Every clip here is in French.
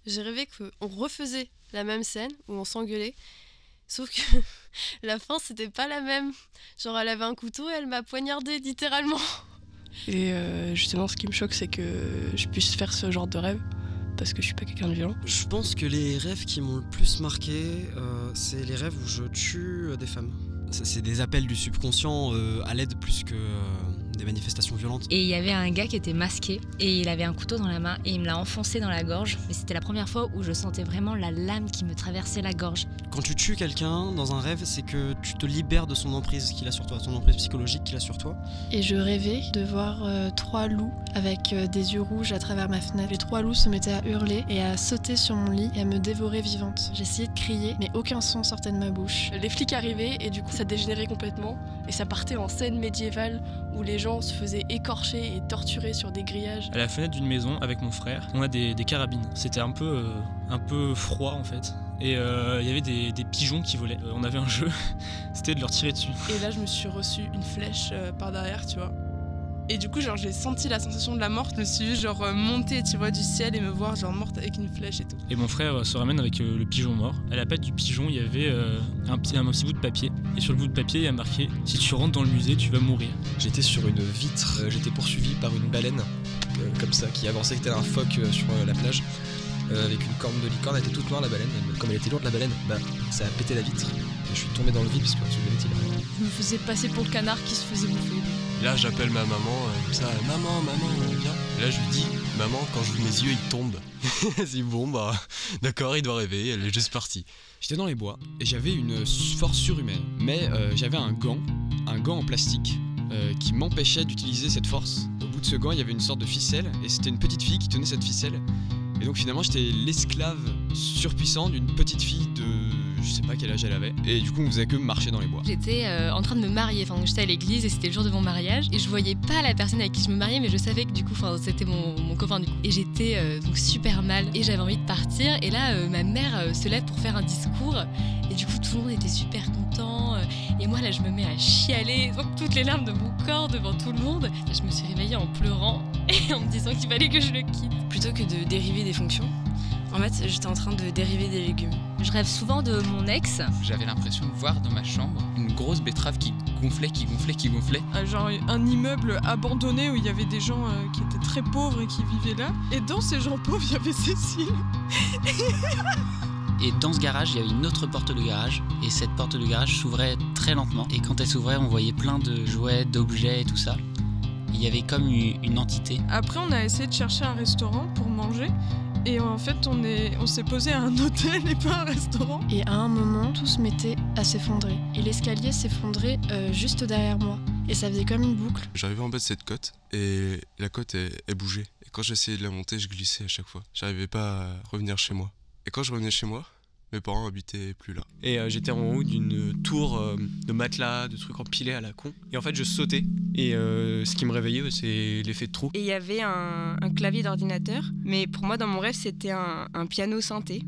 J'ai rêvé qu'on refaisait la même scène où on s'engueulait, sauf que la fin c'était pas la même. Genre elle avait un couteau et elle m'a poignardé littéralement. Et justement, ce qui me choque, c'est que je puisse faire ce genre de rêve, parce que je suis pas quelqu'un de violent. Je pense que les rêves qui m'ont le plus marqué, c'est les rêves où je tue des femmes. C'est des appels du subconscient à l'aide plus que des manifestations violentes. Et il y avait un gars qui était masqué et il avait un couteau dans la main et il me l'a enfoncé dans la gorge. Mais c'était la première fois où je sentais vraiment la lame qui me traversait la gorge. Quand tu tues quelqu'un dans un rêve, c'est que tu te libères de son emprise qu'il a sur toi, son emprise psychologique qu'il a sur toi. Et je rêvais de voir 3 loups avec des yeux rouges à travers ma fenêtre. Les 3 loups se mettaient à hurler et à sauter sur mon lit et à me dévorer vivante. J'essayais de crier, mais aucun son sortait de ma bouche. Les flics arrivaient et du coup ça dégénérait complètement et ça partait en scène médiévale où les gens se faisaient écorcher et torturer sur des grillages. À la fenêtre d'une maison avec mon frère, on a des carabines. C'était un peu froid en fait. Et il y avait des pigeons qui volaient. On avait un jeu, c'était de leur tirer dessus. Et là je me suis reçu une flèche par derrière, tu vois. Et du coup genre j'ai senti la sensation de la mort, je me suis vu monter, tu vois, du ciel et me voir morte avec une flèche et tout. Et mon frère se ramène avec le pigeon mort. À la patte du pigeon, il y avait un petit bout de papier. Et sur le bout de papier, il y a marqué « Si tu rentres dans le musée, tu vas mourir ». J'étais sur une vitre, j'étais poursuivi par une baleine, comme ça, qui avançait tel un phoque sur la plage, avec une corne de licorne. Elle était toute noire la baleine, et comme elle était lourde la baleine, ça a pété la vitre. Et je suis tombé dans le vide parce que je l'avais tiré. Je me faisais passer pour le canard qui se faisait bouffer. Et là j'appelle ma maman, comme ça, maman, viens. Et là je lui dis, maman, quand j'ouvre mes yeux, il tombe. C'est bon, d'accord, il doit rêver, elle est juste partie. J'étais dans les bois et j'avais une force surhumaine, mais j'avais un gant en plastique qui m'empêchait d'utiliser cette force. Au bout de ce gant, il y avait une sorte de ficelle et c'était une petite fille qui tenait cette ficelle. Et donc finalement, j'étais l'esclave surpuissant d'une petite fille de... je sais pas quel âge elle avait. Et du coup, on faisait que marcher dans les bois. J'étais en train de me marier, j'étais à l'église et c'était le jour de mon mariage. Et je voyais pas la personne avec qui je me mariais, mais je savais que du coup, c'était mon copain du coup. Et j'étais donc super mal et j'avais envie de partir. Et là, ma mère se lève pour faire un discours. Et du coup, tout le monde était super content. Et moi, là, je me mets à chialer, donc toutes les larmes de mon corps devant tout le monde. Je me suis réveillée en pleurant et en me disant qu'il fallait que je le quitte. Plutôt que de dériver des fonctions, en fait, j'étais en train de dériver des légumes. Je rêve souvent de mon ex. J'avais l'impression de voir dans ma chambre une grosse betterave qui gonflait. Genre un immeuble abandonné où il y avait des gens qui étaient très pauvres et qui vivaient là. Et dans ces gens pauvres, il y avait Cécile. Et dans ce garage, il y avait une autre porte de garage. Et cette porte de garage s'ouvrait très lentement. Et quand elle s'ouvrait, on voyait plein de jouets, d'objets et tout ça. Il y avait comme une entité. Après, on a essayé de chercher un restaurant pour manger. Et en fait, on s'est posé à un hôtel et pas un restaurant. Et à un moment, tout se mettait à s'effondrer. Et l'escalier s'effondrait juste derrière moi. Et ça faisait comme une boucle. J'arrivais en bas de cette côte et la côte elle bougeait. Et quand j'essayais de la monter, je glissais à chaque fois. J'arrivais pas à revenir chez moi. Et quand je revenais chez moi, mes parents habitaient plus là. Et j'étais en haut d'une tour de matelas, de trucs empilés à la con. Et en fait, je sautais. Et ce qui me réveillait, c'est l'effet de trou. Et il y avait un clavier d'ordinateur, mais pour moi, dans mon rêve, c'était un piano synthé.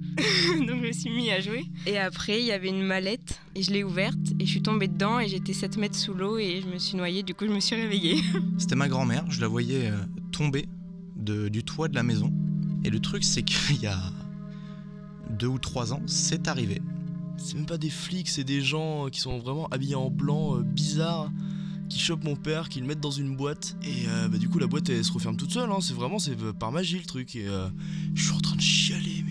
Donc je me suis mis à jouer. Et après, il y avait une mallette, et je l'ai ouverte, et je suis tombée dedans, et j'étais 7 mètres sous l'eau, et je me suis noyée, du coup, je me suis réveillée. C'était ma grand-mère, je la voyais tomber du toit de la maison. Et le truc, c'est qu'il y a 2 ou 3 ans, c'est arrivé. C'est même pas des flics, c'est des gens qui sont vraiment habillés en blanc, bizarres, qui chopent mon père, qui le mettent dans une boîte. Et du coup, la boîte, elle se referme toute seule, hein. C'est par magie le truc. Et je suis en train de chialer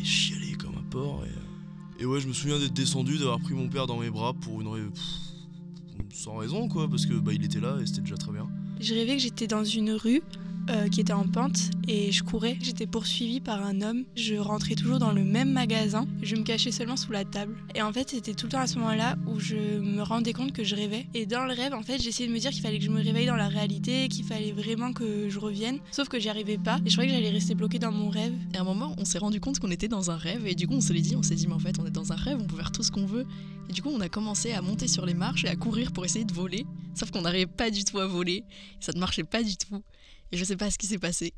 comme un porc. Et ouais, je me souviens d'être descendu, d'avoir pris mon père dans mes bras pour sans raison, quoi, parce que il était là et c'était déjà très bien. Je rêvais que j'étais dans une rue qui était en pente et je courais. J'étais poursuivie par un homme. Je rentrais toujours dans le même magasin. Je me cachais seulement sous la table. Et en fait, c'était tout le temps à ce moment-là où je me rendais compte que je rêvais. Et dans le rêve, en fait, j'essayais de me dire qu'il fallait que je me réveille dans la réalité, qu'il fallait vraiment que je revienne. Sauf que j'y arrivais pas. Et je croyais que j'allais rester bloquée dans mon rêve. Et à un moment, on s'est rendu compte qu'on était dans un rêve. Et du coup, on s'est dit, mais en fait, on est dans un rêve, on peut faire tout ce qu'on veut. Et du coup, on a commencé à monter sur les marches et à courir pour essayer de voler. Sauf qu'on n'arrivait pas du tout à voler. Ça ne marchait pas du tout. Et je sais pas ce qui s'est passé.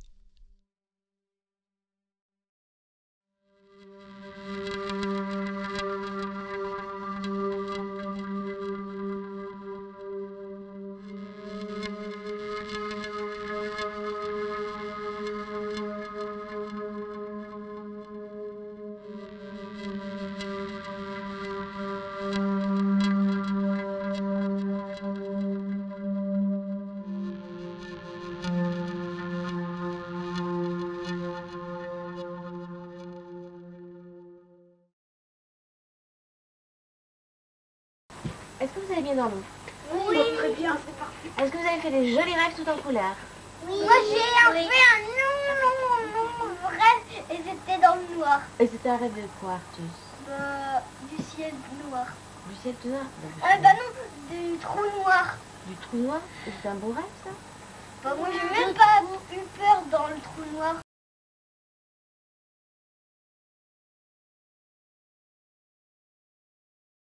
bien dormi? Oui. Très bien, c'est parfait. Est-ce que vous avez fait des jolis rêves tout en couleur? Oui. Moi j'ai fait un long rêve et c'était dans le noir. Et c'était un rêve de quoi, Artus? Du ciel noir. Du ciel tout noir? Bah non, du trou noir. Du trou noir? Et c'était un beau rêve, ça? Bah moi j'ai même pas eu peur dans le trou noir.